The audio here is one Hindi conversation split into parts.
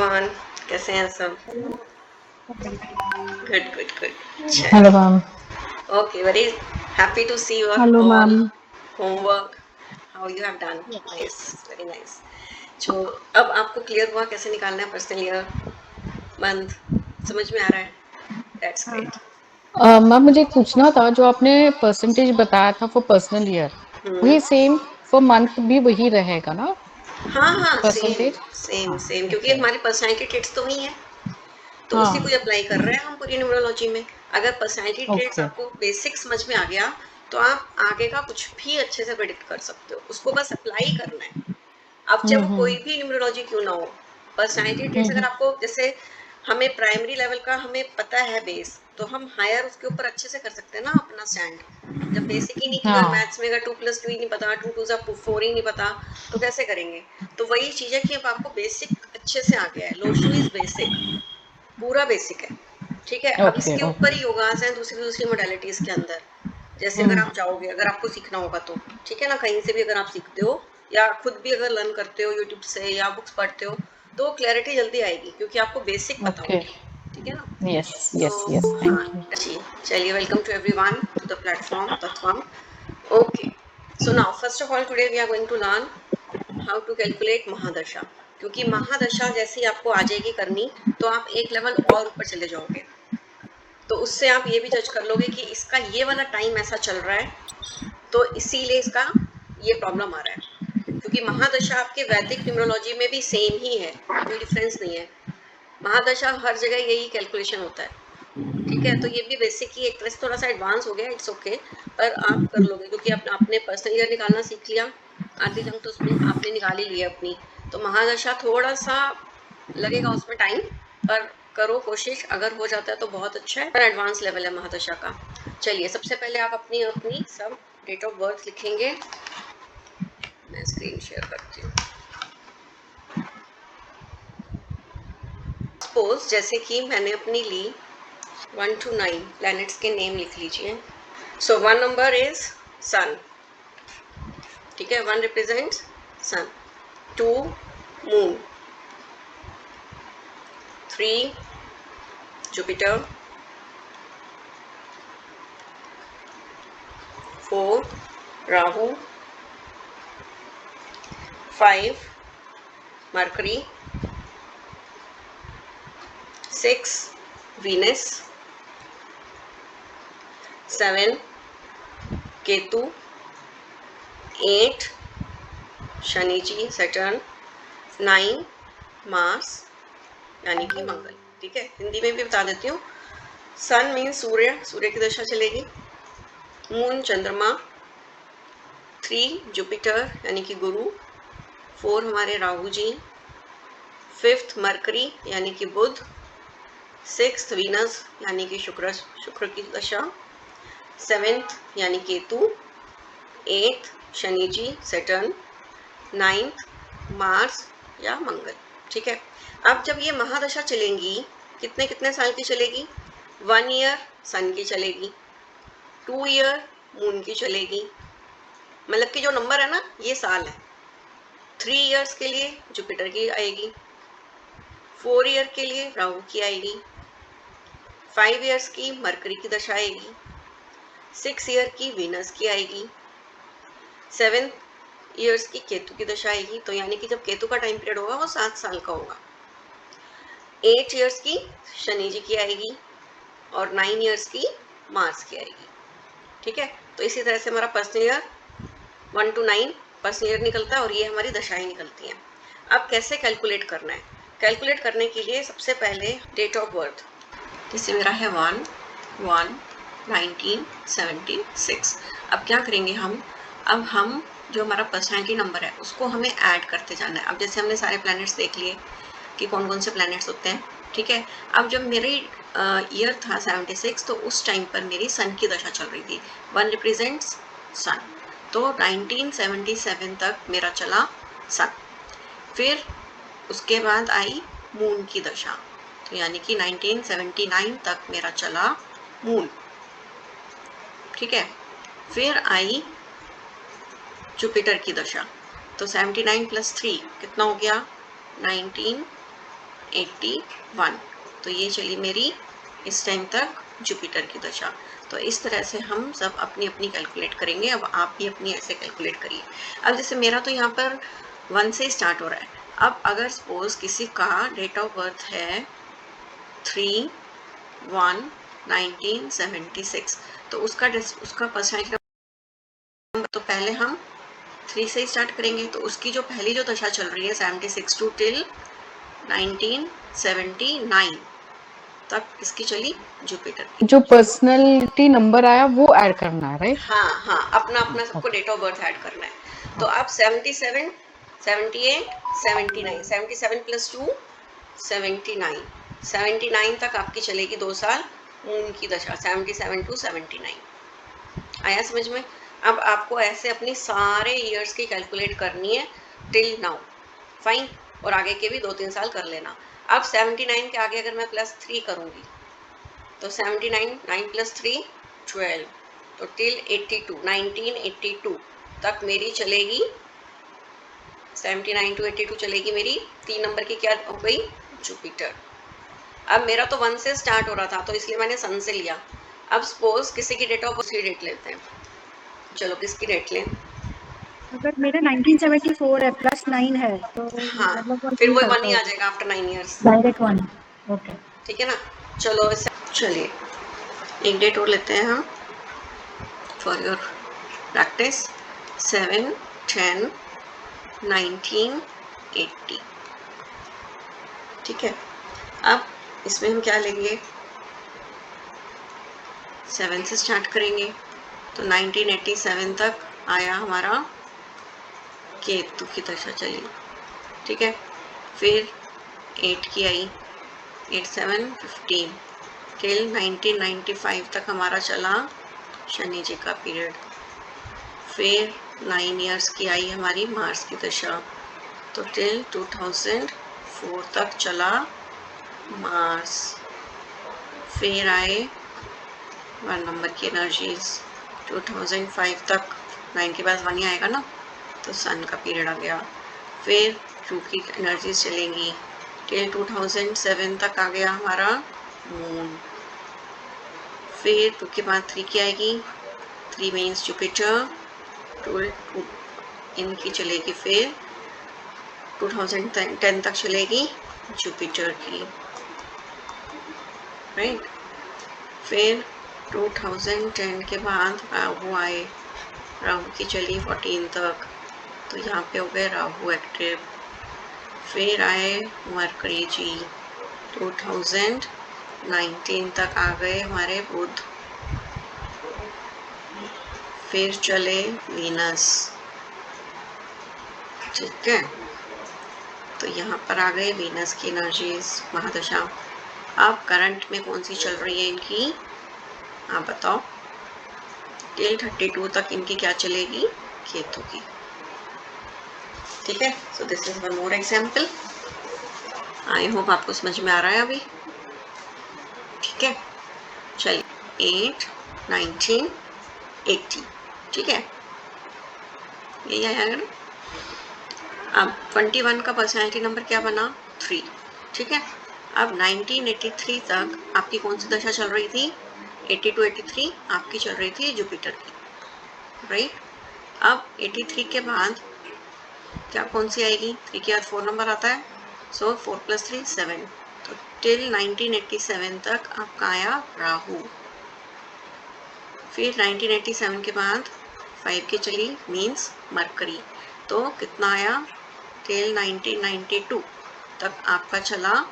एवरीवन, कैसे हैं सब? Good good good. Hello, ma'am. Okay, very happy to see your Hello, all ma'am. Homework, how you have done. Nice, very nice. तो अब आपको क्लियर हुआ कैसे निकालना है पर्सनल ईयर मंथ, समझ में आ रहा है? That's great. मैम मुझे एक पूछना था, जो आपने परसेंटेज बताया था फॉर पर्सनल ईयर, वही सेम फॉर मंथ भी वही रहेगा ना? हाँ हाँ, सेम परसेंटेज? सेम हाँ, सेम, क्योंकि ओके। हमारी पर्सनैलिटी ट्रेट्स तो वही है, तो उसी को हाँ, अप्लाई कर रहे हैं हम पूरी न्यूमरोलॉजी में। अगर पर्सनैलिटी ट्रेट्स ओके। आपको बेसिक समझ में आ गया तो आप आगे का कुछ भी अच्छे से प्रेडिक्ट कर सकते हो, उसको बस अप्लाई करना है। अब चाहे वो कोई हम्म। भी न्यूमरोलॉजी क्यों ना हो, पर्सनैलिटी ट्रेट्स अगर हम्म। आपको, जैसे हमें प्राइमरी लेवल का हमें पता है बेस, तो हम हायर उसके ऊपर अच्छे से कर सकते हैं ना अपना स्टैंड। जब बेसिक ही नहीं क्लियर, हाँ, मैथ्स में अगर 2+2 ही नहीं पता, 2 2 4 ही नहीं पता, तो कैसे करेंगे? तो वही चीज है कि अब आपको बेसिक अच्छे से आ गया है। लोशु इज बेसिक, पूरा बेसिक है। ठीक है, अब ओके इसके ऊपर ओके। ही योगास हैं दूसरी दूसरी मोडालिटीज के अंदर। जैसे अगर हम्म। आप चाहोगे, अगर आपको सीखना होगा तो ठीक है ना, कहीं से भी अगर आप सीखते हो या खुद भी अगर लर्न करते हो यूट्यूब से या बुक्स पढ़ते हो, तो क्लैरिटी जल्दी आएगी क्योंकि आपको बेसिक पता ओके। होगी। ठीक है ना? यस तो यस यस, हाँ, थैंक यू। अच्छी। चलिए, welcome to everyone to the platform Tattvam. Okay, so now first of all today we are going to learn how to calculate mahadasha. क्योंकि महादशा जैसी आपको आ जाएगी करनी, तो आप एक लेवल और ऊपर चले जाओगे। तो उससे आप ये भी जज कर लोगे कि इसका ये वाला टाइम ऐसा चल रहा है, तो इसीलिए इसका ये प्रॉब्लम आ रहा है। क्योंकि महादशा आपके वैदिक न्यूमरोलॉजी में भी सेम ही है, कोई डिफरेंस नहीं है। महादशा हर जगह यही कैलकुलेशन होता है। ठीक है, तो ये भी बेसिक ही, एक तरह से थोड़ा सा एडवांस हो गया, इट्स ओके, पर आप कर लोगे क्योंकि आपने पर्सनल ईयर निकालना सीख लिया। आधी जंग तो उसमें आपने निकाल ही ली है अपनी। तो महादशा थोड़ा सा लगेगा उसमें टाइम, पर करो कोशिश, अगर हो जाता है तो बहुत अच्छा है, पर एडवांस लेवल है महादशा का। चलिए, सबसे पहले आप अपनी अपनी सब डेट ऑफ बर्थ लिखेंगे। मैं स्क्रीन शेयर करती हूँ। सपोज जैसे कि मैंने अपनी ली 1 to 9 प्लैनेट्स के नेम लिख लीजिए। So 1 number is sun. ठीक है, 1 represents sun. 2 moon. 3 Jupiter. 4 Rahu. 5 Mercury. 6 Venus. 7 Ketu. 8 Shani ji Saturn. 9 Mars यानी कि मंगल। ठीक है, हिंदी में भी बता देती हूँ। सन मीन सूर्य, सूर्य की दशा चलेगी। मून चंद्रमा। 3 जुपिटर यानी कि गुरु। 4 हमारे राहु जी। 5th मरकरी यानी कि बुध। 6th वीनस यानी कि शुक्र, शुक्र की दशा। 7th यानी Ketu. 8th Shani ji Saturn. 9th Mars या मंगल। ठीक है, अब जब ये महादशा चलेंगी, कितने कितने साल की चलेगी? 1 ईयर सन की चलेगी। 2 ईयर मून की चलेगी, मतलब कि जो नंबर है ना ये साल है। 3 ईयर्स के लिए जुपिटर की आएगी। 4 ईयर के लिए राहु की आएगी। 5 ईयर्स की मरकरी की दशा आएगी। 6 ईयर की वीनस की आएगी। 7 ईयर्स की केतु की दशा आएगी, तो यानी कि जब केतु का टाइम पीरियड होगा वो 7 साल का होगा। 8 ईयर्स की शनि जी की आएगी और 9 ईयर्स की मार्स की आएगी। ठीक है, तो इसी तरह से हमारा personal year 1 to 9 personal year निकलता है और ये हमारी दशाएं निकलती हैं। अब कैसे कैलकुलेट करना है? कैलकुलेट करने के लिए सबसे पहले डेट ऑफ बर्थ, जैसे मेरा है 1/1/1976। अब क्या करेंगे हम? अब हम जो हमारा पर्सनैलिटी नंबर है उसको हमें ऐड करते जाना है। अब जैसे हमने सारे प्लैनेट्स देख लिए कि कौन कौन से प्लैनेट्स होते हैं। ठीक है, अब जब मेरी ईयर था 76, तो उस टाइम पर मेरी सन की दशा चल रही थी। 1 रिप्रेजेंट्स सन, तो 1977 तक मेरा चला सन। फिर उसके बाद आई मून की दशा, तो यानी कि 1979 तक मेरा चला मून। ठीक है, फिर आई जुपिटर की दशा, तो 79 + 3 कितना हो गया? 19 81। तो ये चली मेरी इस टाइम तक जुपिटर की दशा। तो इस तरह से हम सब अपनी अपनी कैलकुलेट करेंगे। अब आप भी अपनी ऐसे कैलकुलेट करिए। अब जैसे मेरा तो यहाँ पर 1 से स्टार्ट हो रहा है। अब अगर सपोज किसी का डेट ऑफ बर्थ है 3/1/1976, तो उसका परसेंट नंबर, तो पहले हम 3 से स्टार्ट करेंगे। तो उसकी जो पहली जो दशा चल रही है 76 टू टिल 1979 तक, इसकी चली जुपिटर की। जो पर्सनैलिटी नंबर आया वो ऐड करना है, राइट? हाँ हाँ, अपना अपना सबको okay. Date of birth add करना है। तो आप 77, 78, 79, 77 प्लस 2 79, 79 तक आपकी चलेगी 2 साल मून की दशा, 77 टू 79। आया समझ में? अब आपको ऐसे अपनी सारे ईयर्स की कैलकुलेट करनी है टिल नाउ। फाइन। और आगे के भी 2-3 साल कर लेना। अब 79 के आगे अगर मैं +3 करूंगी तो 79, 9 + 3 12, तो टिल 82, 1982 तक मेरी चलेगी। 79 टू 82 चलेगी मेरी 3 नंबर की क्या हो गई? जुपिटर। अब मेरा तो 1 से स्टार्ट हो रहा था, तो इसलिए मैंने सन से लिया। अब सपोज किसी की डेट ऑफ बर्थ की डेट लेते हैं। चलो किसकी डेट लें? अगर मेरा 1974 है प्लस 9 है तो हाँ, मतलब वो फिर नहीं वो 1 करता ही आ होगा, जाएगा आफ्टर 9 ईयर्स। डायरेक्ट 1। ओके। ठीक है ना? चलो चलिए एक डेट और लेते हैं हम फॉर योर प्रैक्टिस। 7/10/1980। ठीक है। अब इसमें हम क्या लेंगे? 7 से स्टार्ट करेंगे। तो 1987 तक आया हमारा केतु की दशा चली। ठीक है। फिर 8 की आई, 8 7 15 टिल 1995 तक हमारा चला शनि जी का पीरियड। फिर 9 ईयर्स की आई हमारी मार्स की दशा, तो टिल 2004 तक चला मार्स। फिर आए 1 नंबर की एनर्जीज 2005 तक। 9 के बाद 1 ही आएगा ना, तो सन का पीरियड आ गया। फिर 2 की एनर्जीज चलेंगी टिल 2007 तक आ गया हमारा मून। फिर 2 के बाद 3 की आएगी, 3 मीन्स जुपिटर। 2 इनकी चलेगी। फिर 2010 तक चलेगी जुपिटर की, राइट। फिर 2010 के बाद राहु आए, राहु की चली 14 तक, तो यहाँ पे हो गए राहु एक्टिव। फिर आए मरकरी जी, 2019 तक आ गए हमारे बुध। फिर चले वीनस। ठीक है, तो यहाँ पर आ गए वीनस की एनर्जीज महादशा। अब करंट में कौन सी चल रही है इनकी, आप बताओ। टिल 32 तक इनकी क्या चलेगी? केतु की। ठीक है। So this is one more example. I hope आपको समझ में आ रहा है अभी। ठीक है, चलिए 8 1980। ठीक है, यही आया ना। अब 21 का पर्सनैलिटी नंबर क्या बना? 3। ठीक है। अब 1983 तक आपकी कौन सी दशा चल रही थी? 80 टू 83 आपकी चल रही थी जुपिटर की, राइट। अब 83 के बाद क्या कौन सी आएगी? 3 के बाद 4 नंबर आता है, सो 4 + 3 7। तो टिल 1987 तक आपका आया राहु। फिर 1987 के बाद 5 की चली, मीन्स मरकरी। तो कितना आया? टिल 1992 तक आपका चला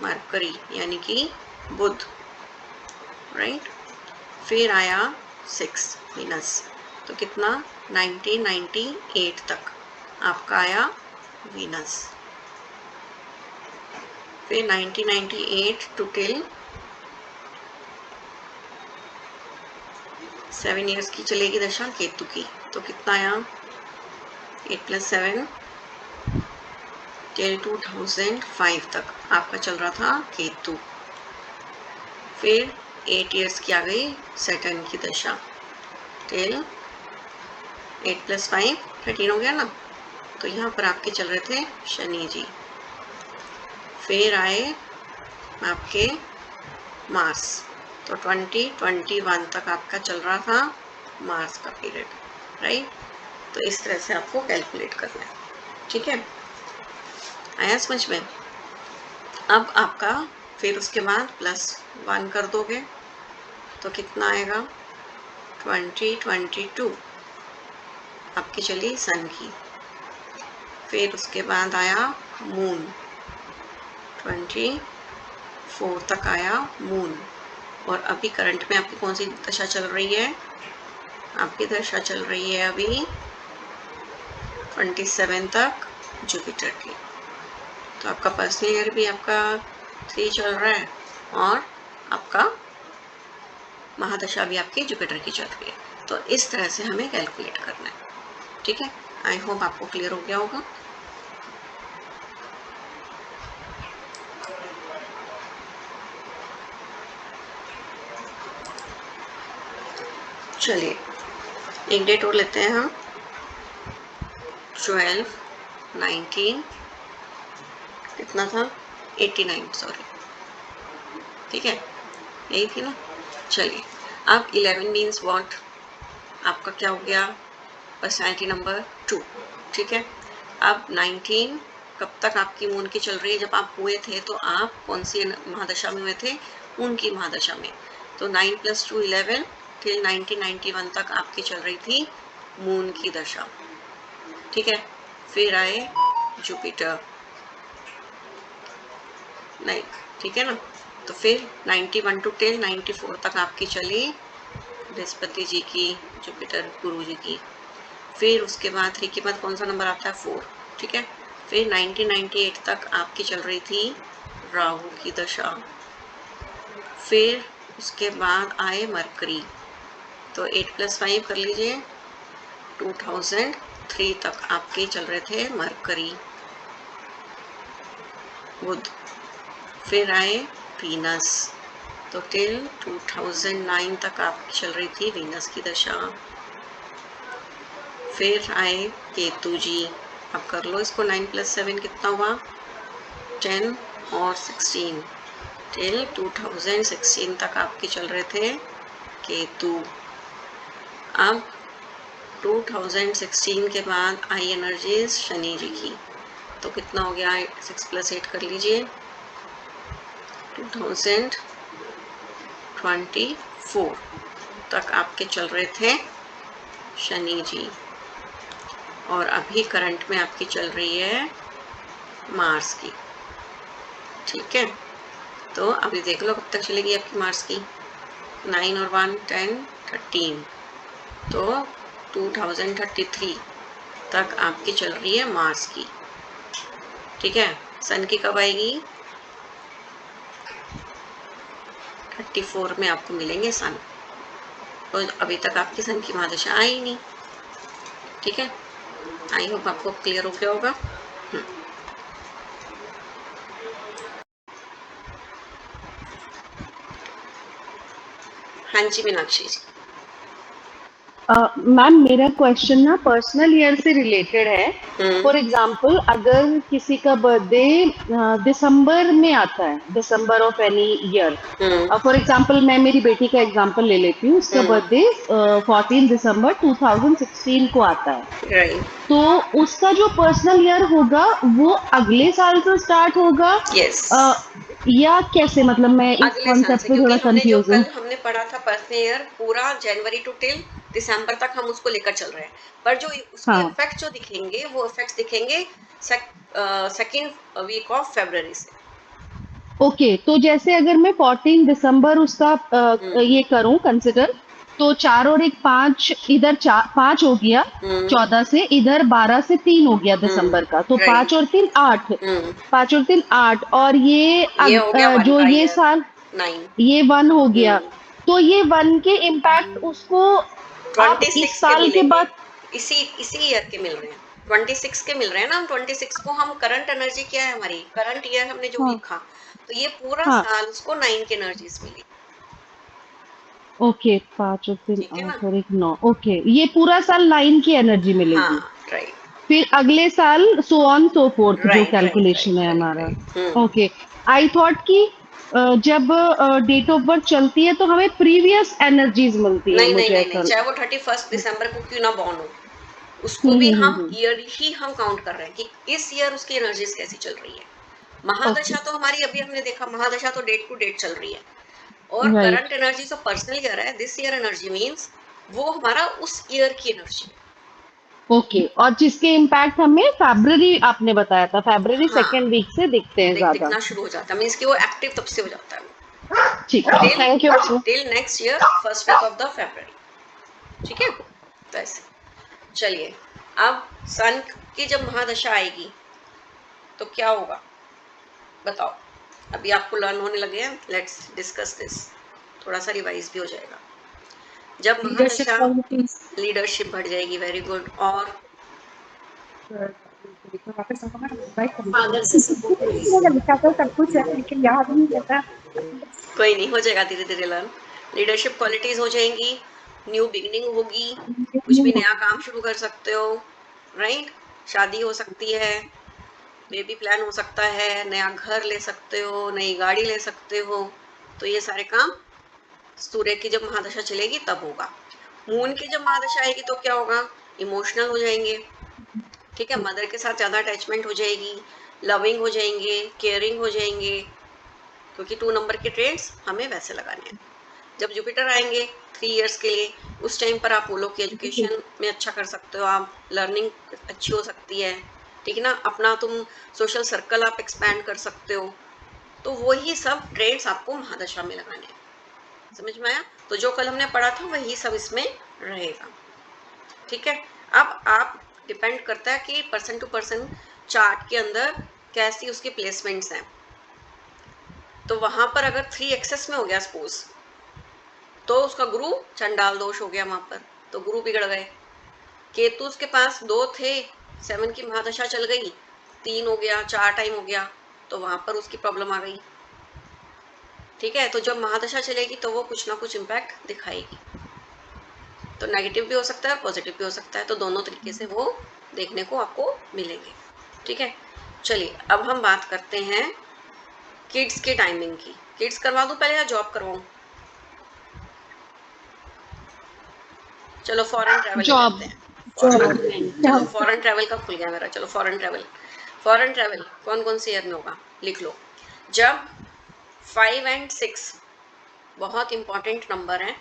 मरकरी, यानी कि बुध, राइट। फिर आया 6 वीनस, तो कितना? 1998 तक आपका आया वीनस। फिर 1998 टू टिल 7 ईयर्स की चलेगी दशा केतु की, तो कितना आया? 8 + 7 टिल 2005 तक आपका चल रहा था केतु। फिर 8 ईयर्स की आ गई सैटर्न की दशा, टिल 8 + 5 13 हो गया ना, तो यहाँ पर आपके चल रहे थे शनि जी। फिर आए आपके मार्स, तो 2021 तक आपका चल रहा था मार्स का पीरियड, राइट। तो इस तरह से आपको कैलकुलेट करना है, ठीक है, आया समझ में। अब आपका फिर उसके बाद +1 कर दोगे तो कितना आएगा, 2022 आपकी चली सन की। फिर उसके बाद आया मून, 24 तक आया मून। और अभी करंट में आपकी कौन सी दशा चल रही है, आपकी दशा चल रही है अभी 27 तक जुपिटर की। तो आपका पर्सनल ईयर भी आपका 3 चल रहा है और आपका महादशा भी आपकी जुपिटर की चल रही है। तो इस तरह से हमें कैलकुलेट करना है, ठीक है। आई होप आपको क्लियर हो गया होगा। चलिए एक डेट और लेते हैं हम, 12 19 कितना था, 89 सॉरी, ठीक है, यही थी ना। चलिए अब 11 मीन्स व्हाट, आपका क्या हो गया, पर्सनैलिटी नंबर 2, ठीक है। अब 19 कब तक आपकी मून की चल रही है, जब आप हुए थे तो आप कौन सी महादशा में हुए थे, मून की महादशा में। तो 9 + 2 11 till 1991 तक आपकी चल रही थी मून की दशा, ठीक है। फिर आए जुपिटर, नहीं ठीक है ना। तो फिर 91 to till 94 तक आपकी चली बृहस्पति जी की, जुपिटर गुरु जी की। फिर उसके बाद 3 के बाद कौन सा नंबर आता है, 4, ठीक है। फिर 1998 तक आपकी चल रही थी राहु की दशा। फिर उसके बाद आए मरकरी, तो 8 + 5 कर लीजिए, 2003 तक आपके चल रहे थे मरकरी बुध। फिर आए वीनस, तो टिल 2009 तक आपकी चल रही थी वीनस की दशा। फिर आए केतु जी, अब कर लो इसको, 9 + 7 कितना हुआ, 10 और 16, टिल 2016 तक आपके चल रहे थे केतु। अब 2016 के बाद आई एनर्जीज शनि जी की, तो कितना हो गया, 6 + 8 कर लीजिए, 2024 तक आपके चल रहे थे शनि जी। और अभी करंट में आपकी चल रही है मार्स की, ठीक है। तो अभी देख लो कब तक चलेगी आपकी मार्स की, 9 और 1 10 13, तो 2033 तक आपकी चल रही है मार्स की, ठीक है। सन की कब आएगी, 34 में आपको मिलेंगे सन, तो अभी तक आपकी सन की महादशा आई नहीं, ठीक है। आई होप आपको क्लियर हो गया होगा। हाँ जी मीनाक्षी जी। मैम मेरा क्वेश्चन ना पर्सनल ईयर से रिलेटेड है। फॉर एग्जाम्पल अगर किसी का बर्थडे दिसंबर में आता है, December of any year, for example मैं मेरी बेटी का एग्जाम्पल ले लेती हूँ, उसका बर्थडे 14 दिसंबर 2016 को आता है, राइट, तो उसका जो पर्सनल ईयर होगा वो अगले साल से स्टार्ट होगा यस, या कैसे, मतलब मैं इस अगले साल कॉन्सेप्ट से, पे क्योंकि थोड़ा हमने जो कंफ्यूज हूँ। कल हमने पढ़ा था पर्सनल ईयर पूरा जनवरी टू टिल दिसंबर तक हम उसको लेकर चल रहे हैं, पर जो उसके हाँ, इफेक्ट जो दिखेंगे वो इफेक्ट्स दिखेंगे सेकेंड वीक ऑफ फरवरी से। ओके, तो जैसे अगर मैं 14 दिसंबर उसका ये करूं कंसिडर, तो 4 और 1 5, इधर 5 हो गया 14 से, इधर 12 से 3 हो गया दिसंबर का, तो 5 राइट, और 3 8, 5 और 3 8, और ये ये हो गया वन जो का ये ईयर, साल 9, ये 1 हो गया, तो ये 1 के इम्पैक्ट उसको आप इस 26 के साल के मिलेंगे, बाद, इसी इसी ईयर के मिल रहे हैं, 26 के मिल रहे हैं ना। हम 26 को हम करंट एनर्जी क्या है हमारी, करंट ईयर हमने जो हाँ लिखा, तो ये पूरा हाँ, साल उसको 9 की एनर्जीज मिली, ओके, 5 और 3 ठीक है ना। 8 और 1 9, ओके, ये पूरा साल 9 की एनर्जी हाँ मिलेगी। राइट, फिर अगले साल सो ऑन सो फोर्थ जो राइट, कैलकुलेशन है राइट, हमारा। राइट। ओके, आई थॉट कि जब डेट ऑफ बर्थ चलती है तो हमें प्रीवियस एनर्जीज मिलती है, नहीं नहीं मुझे नहीं नहीं, ऐसा। चाहे वो 31 दिसंबर को क्यों ना बॉर्न हो, उसको भी हम हम्म। ईयर ही हम काउंट कर रहे हैं कि इस ईयर उसकी एनर्जीज कैसी चल रही है। ओके, महादशा तो हमारी अभी हमने देखा, महादशा तो डेट टू डेट चल रही है, और राइट। करंट एनर्जी तो पर्सनल ईयर है। दिस ईयर एनर्जी मींस वो हमारा उस ईयर की एनर्जी है। ओके, और जिसके इम्पैक्ट हमें फरवरी, आपने बताया था फरवरी हाँ, सेकेंड वीक से दिखते हैं ज्यादा। दिखना शुरू हो जाता है, मीन्स कि वो एक्टिव तब से हो जाता है ठीक है, till thank you. Till next year first week of the February. ठीक है, तो ऐसे। चलिए, अब सन की जब महादशा आएगी तो क्या होगा बताओ। अभी आपको लर्न होने लगे हैं, लेट्स डिस्कस दिस, थोड़ा सा रिवाइज भी हो जाएगा। जब लीडरशिप महादशा, क्वालिटीज, लीडरशिप बढ़ जाएगी, वेरी गुड। और वापस आऊंगा ना, राइट फादर से सपोर्ट मैंने लिखा था सब कुछ है लेकिन याद नहीं रहता। कोई नहीं, हो जाएगा धीरे धीरे लर्न। लीडरशिप क्वालिटीज हो जाएंगी, न्यू बिगनिंग होगी, कुछ भी नया काम शुरू कर सकते हो, राइट। शादी हो सकती है, बेबी प्लान हो सकता है, नया घर ले सकते हो, नई गाड़ी ले सकते हो। तो ये सारे काम सूर्य की जब महादशा चलेगी तब होगा। मून की जब महादशा आएगी तो क्या होगा, इमोशनल हो जाएंगे, ठीक है, मदर के साथ ज्यादा अटैचमेंट हो जाएगी, लविंग हो जाएंगे, केयरिंग हो जाएंगे, क्योंकि 2 नंबर के ट्रेड्स हमें वैसे लगाने हैं। जब जुपिटर आएंगे 3 इयर्स के लिए, उस टाइम पर आप बोलो कि एजुकेशन में अच्छा कर सकते हो, आप लर्निंग अच्छी हो सकती है, ठीक है ना, अपना तुम सोशल सर्कल आप एक्सपैंड कर सकते हो। तो वही सब ट्रेड्स आपको महादशा में लगाने हैं। समझ में आया? तो जो कल हमने पढ़ा था वही सब इसमें रहेगा, ठीक है। अब आप डिपेंड करता है कि पर्सन टू पर्सन चार्ट के अंदर कैसी उसकी प्लेसमेंट्स हैं। तो वहां पर अगर 3 एक्सेस में हो गया सपोज, तो उसका गुरु चंडाल दोष हो गया वहां पर, तो गुरु बिगड़ गए। केतु उसके पास 2 थे, 7 की महादशा चल गई, 3 हो गया, 4 टाइम हो गया, तो वहां पर उसकी प्रॉब्लम आ गई, ठीक है। तो जब महादशा चलेगी तो वो कुछ ना कुछ इम्पैक्ट दिखाएगी, तो नेगेटिव भी हो सकता है और पॉजिटिव भी हो सकता है, तो दोनों तरीके से वो देखने को आपको मिलेंगे, ठीक है। चलिए, अब हम बात करते हैं किड्स की टाइमिंग की। किड्स करवा दूं पहले या जॉब करवाऊं? चलो फॉरेन ट्रैवल ही जॉब। करते हैं। जॉब। चलो फॉरेन ट्रैवल का खुल गया मेरा, चलो फॉरेन ट्रैवल। फॉरेन ट्रैवल कौन कौन से ईयर में होगा, लिख लो। जब 5 और 6 बहुत इंपॉर्टेंट नंबर है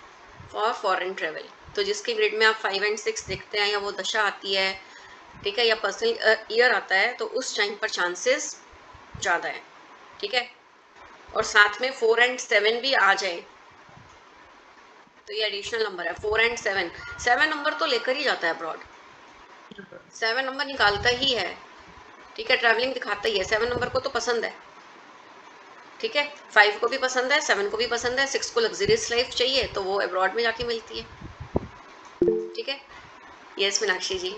फॉर फॉरेन ट्रैवल, तो जिसके ग्रिड में आप 5 और 6 देखते हैं, या वो दशा आती है, ठीक है, या पर्सनल ईयर आता है, तो उस टाइम पर चांसेस ज़्यादा है, ठीक है। और साथ में 4 और 7 भी आ जाए तो ये एडिशनल नंबर है। 4 और 7 नंबर तो लेकर ही जाता है अब्रॉड, 7 नंबर निकालता ही है, ठीक है, ट्रैवलिंग दिखाता ही है। 7 नंबर को तो पसंद है, ठीक है, 5 को भी पसंद है, 7 को भी पसंद है, 6 को लग्जरियस लाइफ चाहिए, तो वो अब्रॉड में जाके मिलती है, ठीक है। Yes Meenakshi ji.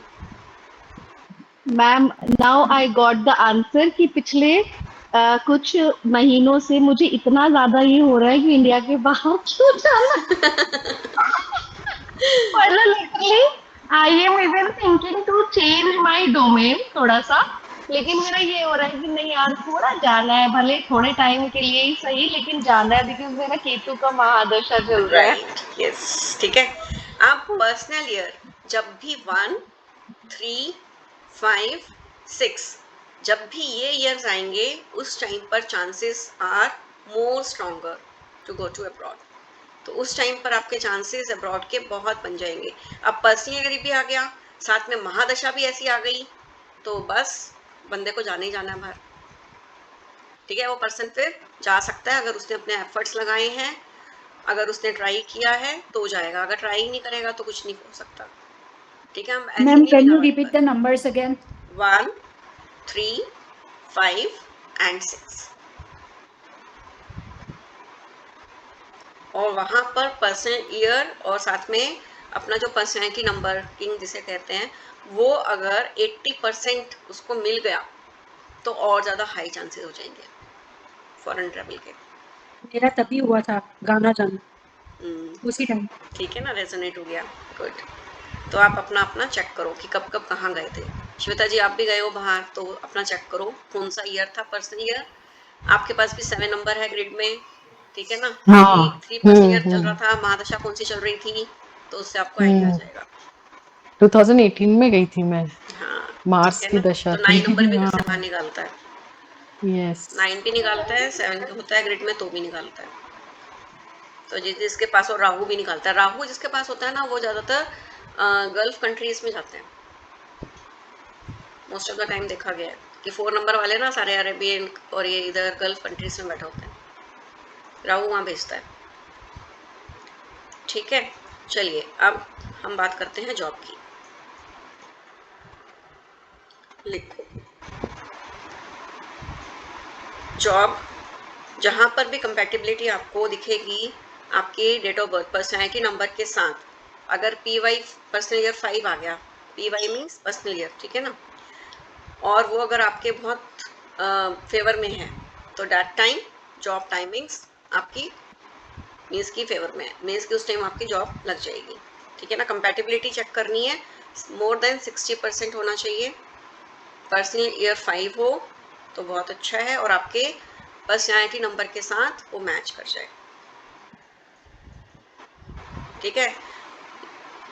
Ma'am, now I got the answer कि पिछले कुछ महीनों से मुझे इतना ज्यादा ये हो रहा है कि इंडिया के बाहर क्यों जाना। मतलब literally I am even thinking to change my domain थोड़ा सा, लेकिन मेरा ये हो रहा है कि नहीं यार, थोड़ा जाना है, भले थोड़े टाइम के लिए ही सही, लेकिन जाना है, बिकॉज मेरा केतु का महादशा चल रहा है। राइट, यस, ठीक है। आप पर्सनल ईयर जब भी 1, 3, 5, 6, जब भी ये ईयर्स आएंगे, उस टाइम पर chances are more stronger to go to abroad. तो उस टाइम पर आपके चांसेस अब्रॉड के बहुत बन जाएंगे। अब पर्सनल ईयर भी आ गया, साथ में महादशा भी ऐसी आ गई, तो बस बंदे को जाना ही जाना है बाहर, ठीक है। वो पर्सन फिर जा सकता है अगर उसने अपने एफर्ट्स लगाए हैं, अगर उसने ट्राई किया है तो जाएगा, अगर ट्राई नहीं करेगा तो कुछ नहीं हो सकता, ठीक है। हम ऐसे मैम नहीं कैन बिना यू वक्त रिपीट द पर। Numbers again? 1, 3, 5 और 6, और वहां पर पर्सनल ईयर और साथ में अपना जो पर्सनैलिटी नंबर किंग जिसे कहते हैं, वो अगर 80% उसको मिल गया तो और ज़्यादा हाई चांसेस हो जाएंगे फॉरेन ट्रैवल के। मेरा तभी हुआ था गाना जाना, हम्म, उसी टाइम। ठीक है ना, रेजोनेट हो गया, गुड। तो आप अपना अपना चेक करो कि कब कब कहाँ गए थे। श्वेता जी आप भी गए हो बाहर तो अपना चेक करो कौन सा ईयर था पर्सनल ईयर। आपके पास भी 7 नंबर है ग्रिड में, ठीक है ना। हाँ। 3 पर्सनल ईयर चल रहा हम्म। था, महादशा कौन सी चल रही थी, तो उससे आपको आइडिया आ हम्म। जाएगा। 2018 में गई थी मैं, हाँ ठीक मार्स है की ना। दशा तो थी। 9 नंबर भी घर से बाहर हाँ। निकालता है, यस। 9 भी निकालता है, 7 होता है ग्रिड में तो भी निकालता है। तो जिसके पास, और राहु भी निकालता है। राहु जिसके पास होता है ना वो ज्यादातर गल्फ कंट्रीज में जाते हैं, मोस्ट ऑफ द टाइम देखा गया है कि 4 नंबर वाले ना सारे अरेबियन और ये इधर गल्फ कंट्रीज में बैठे होते हैं, राहु वहाँ भेजता है। ठीक है, चलिए अब हम बात करते हैं जॉब की। लिखो, जॉब जहां पर भी कंपैटिबिलिटी आपको दिखेगी आपके date of birth personality number के साथ, अगर PY पर्सनल ईयर 5 आ गया, PY मीन्स पर्सनल ईयर, ठीक है ना, और वो अगर आपके बहुत फेवर में है तो दैट टाइम जॉब टाइमिंग्स आपकी मीन्स की फेवर में है, मीन्स की उस टाइम आपकी जॉब लग जाएगी। ठीक है ना, कंपैटिबिलिटी चेक करनी है, मोर देन 60% होना चाहिए, पर्सनल ईयर 5 हो तो बहुत अच्छा है, और आपके पर्सनैलिटी नंबर के साथ वो मैच कर जाए। ठीक है,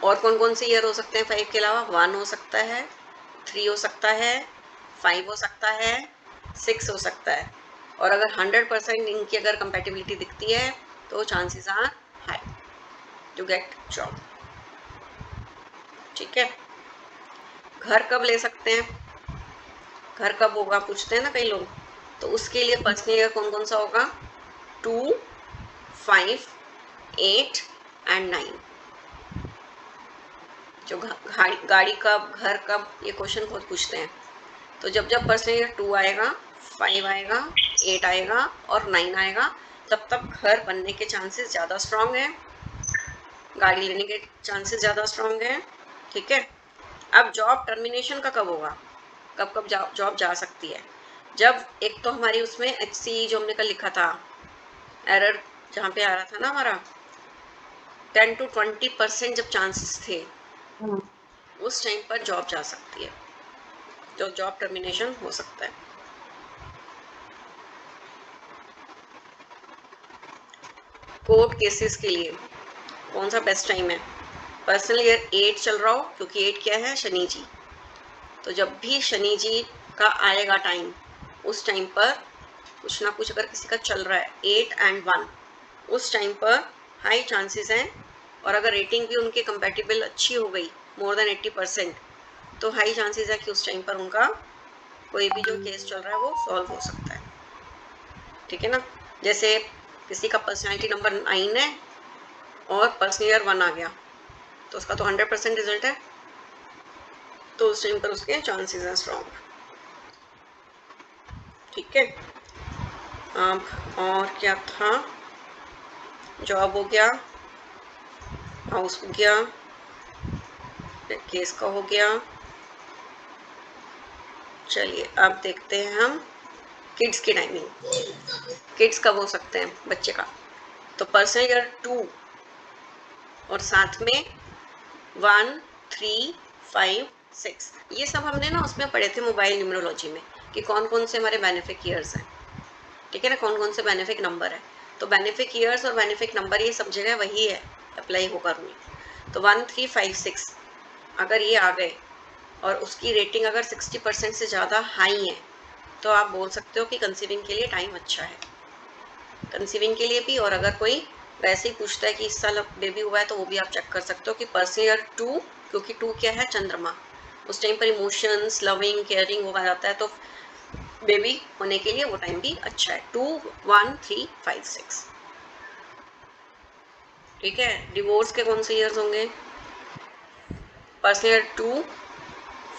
और कौन कौन से ईयर हो सकते हैं 5 के अलावा? 1 हो सकता है, 3 हो सकता है, 5 हो सकता है, 6 हो सकता है, और अगर 100% इनकी अगर कंपैटिबिलिटी दिखती है तो chances are high to get job. ठीक है, घर कब ले सकते हैं, घर कब होगा पूछते हैं ना कई लोग, तो उसके लिए पर्सनल ईयर कौन कौन सा होगा? 2, 5, 8 एंड 9। जो गाड़ी कब, घर कब, ये क्वेश्चन बहुत पूछते हैं। तो जब जब पर्सनल ईयर 2 आएगा, 5 आएगा, 8 आएगा और 9 आएगा, तब तब घर बनने के चांसेस ज़्यादा स्ट्रांग है, गाड़ी लेने के चांसेस ज़्यादा स्ट्रांग है। ठीक है, अब जॉब टर्मिनेशन का कब होगा, कब कब जॉब जा सकती है? जब एक तो हमारी उसमें HCE जो हमने कल लिखा था, एरर जहाँ पे आ रहा था ना हमारा 10 to 20% जब चांसेस थे, उस टाइम पर जॉब जा सकती है, तो जॉब टर्मिनेशन हो सकता है। कोर्ट केसेस के लिए कौन सा बेस्ट टाइम है? पर्सनल ईयर 8 चल रहा हो, क्योंकि 8 क्या है? शनि जी। तो जब भी शनि जी का आएगा टाइम, उस टाइम पर कुछ ना कुछ अगर किसी का चल रहा है 8 and 1, उस टाइम पर हाई चांसेस हैं, और अगर रेटिंग भी उनके कंपैटिबल अच्छी हो गई मोर देन 80%, तो हाई चांसेस है कि उस टाइम पर उनका कोई भी जो केस चल रहा है वो सॉल्व हो सकता है। ठीक है ना, जैसे किसी का पर्सनैलिटी नंबर 9 है और पर्सनल ईयर 1 आ गया, तो उसका तो 100% रिजल्ट है, तो उस टाइम पर उसके चांसेस हैं स्ट्रॉन्ग। ठीक है, अब और क्या था? जॉब हो गया, हाउस हो गया, केस का हो गया। चलिए अब देखते हैं हम किड्स की टाइमिंग। किड्स कब हो सकते हैं बच्चे का? तो पर्सनल ईयर 2 और साथ में 1, 3, 5, 6, ये सब हमने ना उसमें पढ़े थे मोबाइल न्यूमरोलॉजी में कि कौन कौन से हमारे बेनिफिक ईयर्स हैं। ठीक है ना, कौन कौन से बेनिफिक नंबर है, तो बेनिफिक ईयर्स और बेनिफिक नंबर ये सब जगह वही है, अप्लाई होगा रूल। तो 1, 3, 5, 6 अगर ये आ गए और उसकी रेटिंग अगर 60% से ज़्यादा हाई है, तो आप बोल सकते हो कि कंसीविंग के लिए टाइम अच्छा है, कंसीविंग के लिए भी। और अगर कोई वैसे ही पूछता है कि इस साल बेबी हुआ है, तो वो भी आप चेक कर सकते हो कि पर्सनल ईयर 2, क्योंकि 2 क्या है? चंद्रमा, उस टाइम पर इमोशंस, लविंग, केयरिंग वो आ जाता है, तो बेबी होने के लिए वो टाइम भी अच्छा है। 2, 1, 3, 5, 6। ठीक है, डिवोर्स के कौन से ईयर्स होंगे? पर्सनल ईयर 2,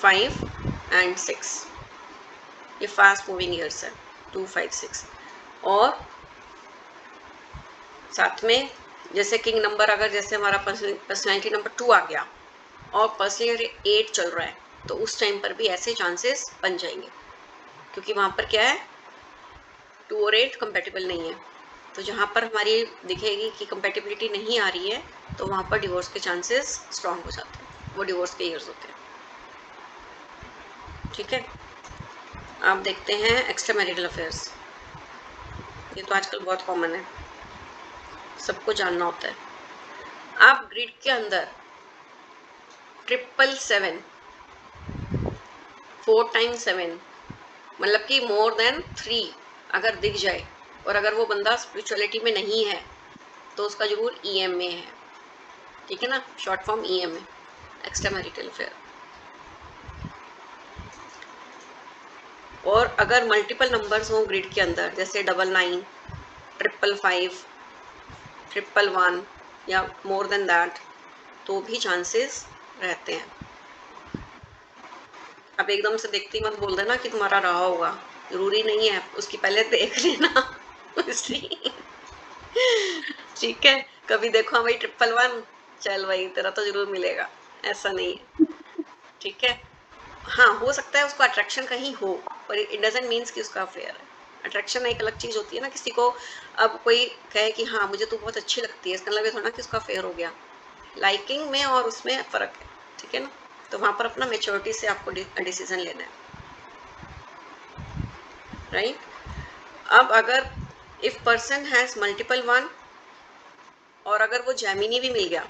5 एंड 6, ये फास्ट मूविंग ईयर्स है 2, 5, 6। और साथ में जैसे किंग नंबर, अगर जैसे हमारा पर्सनैलिटी नंबर 2 आ गया और पर्सनल ईयर 8 चल रहा है, तो उस टाइम पर भी ऐसे चांसेस बन जाएंगे, क्योंकि वहाँ पर क्या है? 2 और 8 कंपेटिबल नहीं है, तो जहाँ पर हमारी दिखेगी कि कंपेटिबिलिटी नहीं आ रही है, तो वहाँ पर डिवोर्स के चांसेस स्ट्रांग हो जाते हैं, वो डिवोर्स के ईयर्स होते हैं। ठीक है। आप देखते हैं एक्स्ट्रा मैरिटल अफेयर्स, ये तो आजकल बहुत कॉमन है, सबको जानना होता है। आप ग्रिड के अंदर 777 4 टाइम्स 7 मतलब कि मोर देन 3 अगर दिख जाए, और अगर वो बंदा स्पिरिचुअलिटी में नहीं है तो उसका जरूर EMA है, ठीक है ना, short form EMA, extra marital affair. और अगर मल्टीपल नंबर्स हों ग्रिड के अंदर, जैसे 99, 555, 111 या मोर देन दैट, तो भी चांसेस रहते हैं। अब एकदम से देखते ही मत बोल देना कि तुम्हारा रहा होगा, जरूरी नहीं है, उसकी पहले देख लेना इसलिए ठीक है। कभी देखो हाँ भाई 111, चल भाई तेरा तो जरूर मिलेगा, ऐसा नहीं है, ठीक है। हाँ, हो सकता है उसको अट्रैक्शन कहीं हो, पर इट डजंट मीन्स कि उसका अफेयर है। अट्रैक्शन एक अलग चीज होती है ना, किसी को अब कोई कहे कि हाँ मुझे तो बहुत अच्छी लगती है, इसका मतलब ये थोड़ा कि उसका अफेयर हो गया। लाइकिंग में और उसमें फर्क है, ठीक है ना। तो वहां पर अपना मेच्योरिटी से आपको डिसीजन लेना है, राइट। अब अगर इफ पर्सन हैज मल्टीपल 1 और अगर वो जेमिनी भी मिल गया,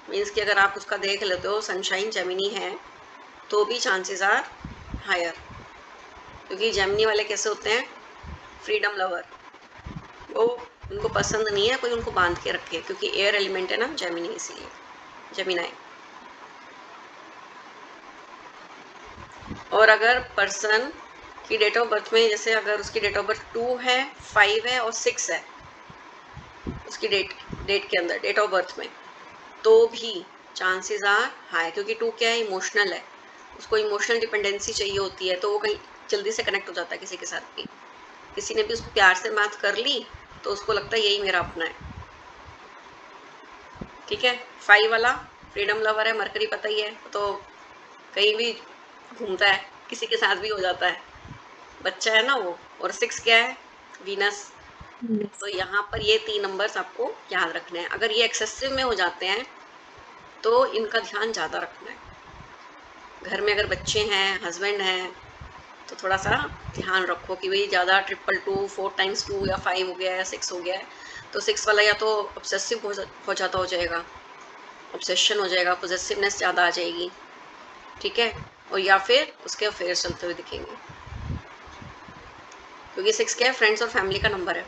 मीन्स कि अगर आप उसका देख लेते हो सनशाइन जेमिनी है, तो भी चांसेस आर हायर, क्योंकि जेमिनी वाले कैसे होते हैं, फ्रीडम लवर, वो उनको पसंद नहीं है कोई उनको बांध के रखे, क्योंकि एयर एलिमेंट है ना जेमिनी, इसीलिए जेमिनाई। और अगर पर्सन की डेट ऑफ बर्थ में, जैसे अगर उसकी डेट ऑफ बर्थ 2 है, 5 है और 6 है उसकी डेट के अंदर, डेट ऑफ बर्थ में, तो भी चांसेस आर हाई, क्योंकि 2 क्या है, इमोशनल है, उसको इमोशनल डिपेंडेंसी चाहिए होती है, तो वो कहीं जल्दी से कनेक्ट हो जाता है किसी के साथ भी। किसी ने भी उसको प्यार से बात कर ली तो उसको लगता है यही मेरा अपना है, ठीक है। 5 वाला फ्रीडम लवर है, मरकरी पता ही है, तो कहीं भी घूमता है, किसी के साथ भी हो जाता है, बच्चा है ना वो। और 6 क्या है, वीनस। तो यहाँ पर ये 3 नंबर्स आपको याद रखने हैं। अगर ये एक्सेसिव में हो जाते हैं तो इनका ध्यान ज़्यादा रखना है। घर में अगर बच्चे हैं, हस्बैंड हैं, तो थोड़ा सा ध्यान रखो कि भाई ज़्यादा 222, 4 टाइम्स 2 या 5 हो गया है, 6 हो गया है, तो 6 वाला या तो ऑब्सेसिव हो जाता हो जाएगा, ऑब्सेशन हो जाएगा, पोजेसिवनेस ज़्यादा आ जाएगी, ठीक है। और या फिर उसके अफेयर चलते हुए दिखेंगे, क्योंकि 6 क्या है, फ्रेंड्स और फैमिली का नंबर है,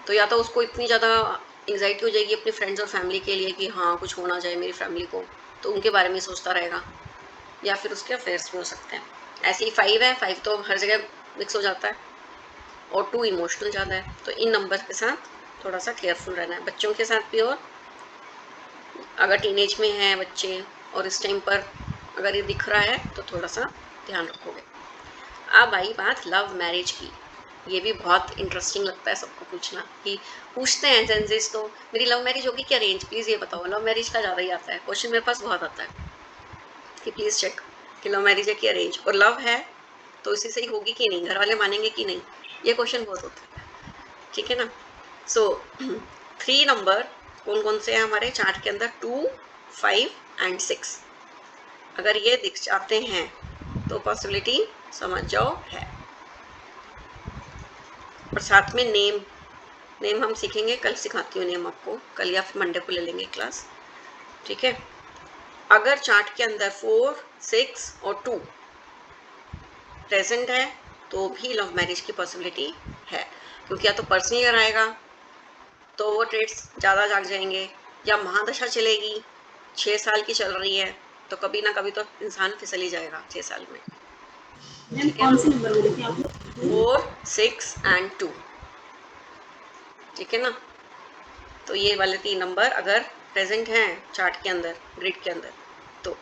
तो या तो उसको इतनी ज़्यादा एंग्जाइटी हो जाएगी अपनी फ्रेंड्स और फैमिली के लिए कि हाँ कुछ होना चाहिए मेरी फैमिली को, तो उनके बारे में सोचता रहेगा, या फिर उसके अफेयर्स भी हो सकते हैं। ऐसे ही 5 है, 5 तो हर जगह मिक्स हो जाता है, और 2 इमोशनल ज़्यादा है, तो इन नंबर के साथ थोड़ा सा केयरफुल रहना है, बच्चों के साथ भी। और अगर टीनेज में हैं बच्चे और इस टाइम पर अगर ये दिख रहा है तो थोड़ा सा ध्यान रखोगे। अब आई बात लव मैरिज की, ये भी बहुत इंटरेस्टिंग लगता है सबको पूछना, कि पूछते हैं जेंजिस तो मेरी लव मैरिज होगी कि अरेंज, प्लीज़ ये बताओ। लव मैरिज का ज़्यादा ही आता है क्वेश्चन, मेरे पास बहुत आता है कि प्लीज़ चेक कि लव मैरिज है कि अरेंज, और लव है तो इसी से ही होगी कि नहीं, घर वाले मानेंगे कि नहीं, ये क्वेश्चन बहुत होता है, ठीक है ना। सो 3 नंबर कौन कौन से हैं हमारे चार्ट के अंदर, 2, 5 एंड 6, अगर ये दिख जाते हैं तो पॉसिबिलिटी समझ जाओ है। और साथ में नेम हम सीखेंगे, कल सिखाती हूँ नेम आपको, कल या फिर मंडे को ले लेंगे क्लास, ठीक है। अगर चार्ट के अंदर 4, 6 और 2 प्रेजेंट है तो भी लव मैरिज की पॉसिबिलिटी है, क्योंकि या तो पर्सन ईयर आएगा तो वो ट्रेड्स ज़्यादा जाग जाएंगे, या महादशा चलेगी 6 साल की चल रही है, तो कभी ना कभी तो इंसान फिसल ही जाएगा 6 साल में, ठीक है। कौन से नंबर बोले थे आपने, 4, 6 एंड 2, ठीक है ना। तो ये वाले 3 नंबर अगर प्रेजेंट हैं चार्ट के अंदर, ग्रिड के अंदर, तो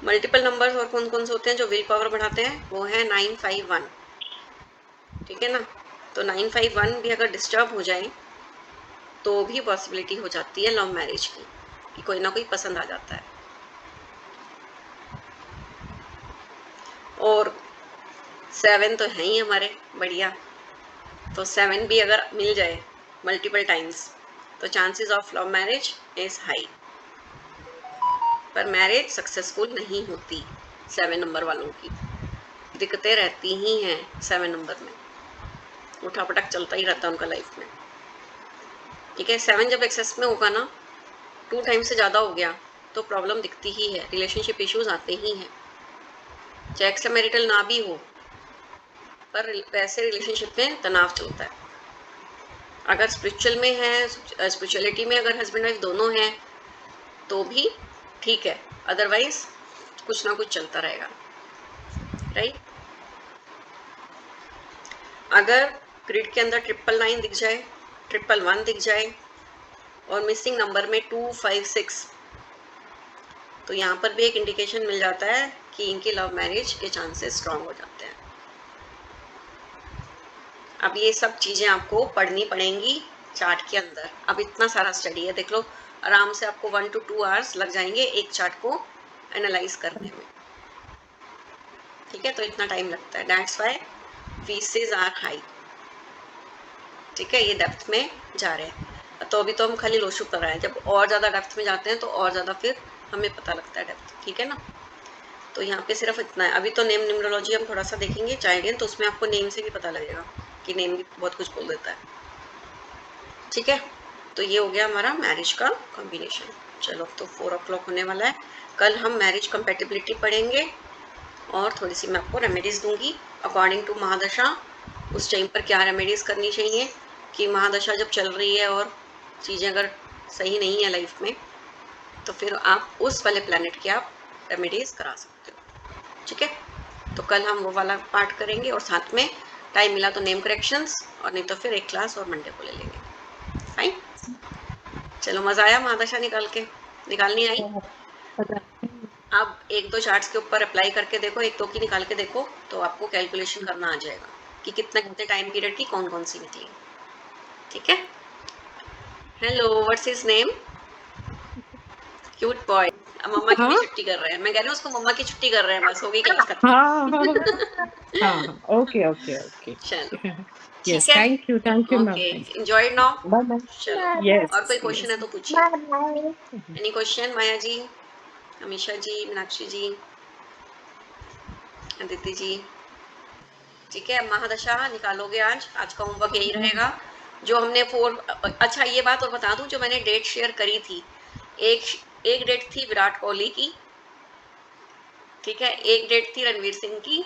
मल्टीपल नंबर्स और कौन कौन से होते हैं जो विल पावर बढ़ाते हैं, वो है 951, ठीक है ना। तो 951 भी अगर डिस्टर्ब हो जाए तो भी पॉसिबिलिटी हो जाती है लव मैरिज की, कि कोई ना कोई पसंद आ जाता है। और 7 तो है ही हमारे बढ़िया, तो 7 भी अगर मिल जाए मल्टीपल टाइम्स तो chances of love marriage is high, पर मैरिज सक्सेसफुल नहीं होती, 7 नंबर वालों की दिक्कतें रहती ही हैं 7 नंबर में, उठा पटक चलता ही रहता है उनका लाइफ में। ठीक है, 7 जब एक्सेस में होगा ना, 2 टाइम से ज़्यादा हो गया तो प्रॉब्लम दिखती ही है, रिलेशनशिप इश्यूज आते ही हैं, चाहे एक्स्ट्रा मैरिटल ना भी हो, पर वैसे रिलेशनशिप में तनाव चलता है। अगर स्पिरिचुअल में है, स्पिरिचुअलिटी में अगर हस्बैंड वाइफ दोनों हैं तो भी ठीक है, अदरवाइज कुछ ना कुछ चलता रहेगा, राइट। अगर ग्रिड के अंदर 999 दिख जाए, 111 दिख जाए और मिसिंग नंबर में 2, 5, 6, तो यहाँ पर भी एक इंडिकेशन मिल जाता है कि इनकी लव मैरिज के चांसेस स्ट्रांग हो जाते हैं। अब ये सब चीज़ें आपको पढ़नी पड़ेंगी चार्ट के अंदर। अब इतना सारा स्टडी है, देख लो आराम से आपको 1 to 2 आवर्स लग जाएंगे एक चार्ट को एनालाइज करने में। ठीक है, तो इतना टाइम लगता है, that's why fees are high. ठीक है, ये डेप्थ में जा रहे हैं, तो अभी तो हम खाली लोशु कर रहे हैं, जब और ज़्यादा डेप्थ में जाते हैं तो और ज़्यादा फिर हमें पता लगता है डेप्थ। ठीक है ना, तो यहाँ पे सिर्फ इतना है। अभी तो नेम न्यूमरोलॉजी हम थोड़ा सा देखेंगे चाइल्डियन, तो उसमें आपको नेम से भी पता लगेगा कि नेम भी बहुत कुछ बोल देता है। ठीक है, तो ये हो गया हमारा मैरिज का कॉम्बिनेशन। चलो, तो 4 o'clock होने वाला है। कल हम मैरिज कंपेटिबिलिटी पढ़ेंगे और थोड़ी सी मैं आपको रेमेडीज़ दूंगी अकॉर्डिंग टू महादशा। उस टाइम पर क्या रेमेडीज़ करनी चाहिए कि महादशा जब चल रही है और चीज़ें अगर सही नहीं है लाइफ में, तो फिर आप उस वाले प्लैनेट की आप रेमेडीज़ करा सकते हो। ठीक है, तो कल हम वो वाला पार्ट करेंगे और साथ में टाइम मिला तो नेम करेक्शंस, और नहीं तो फिर एक क्लास और मंडे को ले लेंगे। फाइन, चलो, मज़ा आया महादशा निकालनी आई। अब 1-2 चार्ट्स के ऊपर अप्लाई करके देखो, 1-2 की निकाल के देखो, तो आपको कैलकुलेशन करना आ जाएगा कि कितने टाइम पीरियड की कौन कौन सी निकली। ठीक है, hello, what's his name? Cute boy. अब मम्मा की भी छुट्टी कर रहे हैं, मैं कह रही हूँ उसको मम्मा की छुट्टी कर रहे हैं, बस हो गई क्लास खत्म। हाँ, ओके। चलो, Yes, ठीक है, thank you, ma'am. Okay, Thank you. Enjoy now. Bye-bye. चलो, Yes, और कोई क्वेश्चन है तो पूछिए। Bye-bye. Any question? Maya ji, Amisha ji, Meenakshi ji, Aditi ji. ठीक है, महादशा निकालोगे आज का होमवर्क यही रहेगा जो हमने 4। अच्छा, ये बात और बता दूं, जो मैंने डेट शेयर करी थी, एक डेट थी विराट कोहली की, ठीक है, एक डेट थी रणवीर सिंह की।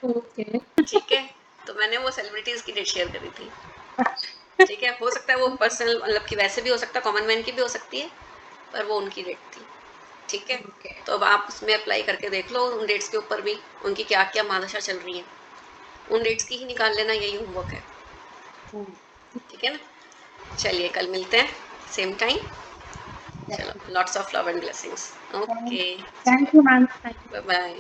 Okay. ठीक है, तो मैंने वो सेलिब्रिटीज की डेट शेयर करी थी। ठीक है, हो सकता है वो पर्सनल, मतलब कि वैसे भी हो सकता है, कॉमन मैन की भी हो सकती है, पर वो उनकी डेट थी। ठीक है, तो अब आप उसमें अप्लाई करके देख लो उन डेट्स के ऊपर भी उनकी क्या क्या महादशा चल रही है, उन डेट्स की ही निकाल लेना, यही होमवर्क है। ठीक है ना, चलिए कल मिलते हैं सेम टाइम। चलो, lots of love and blessings. Okay, Thank you, ma'am. Bye bye.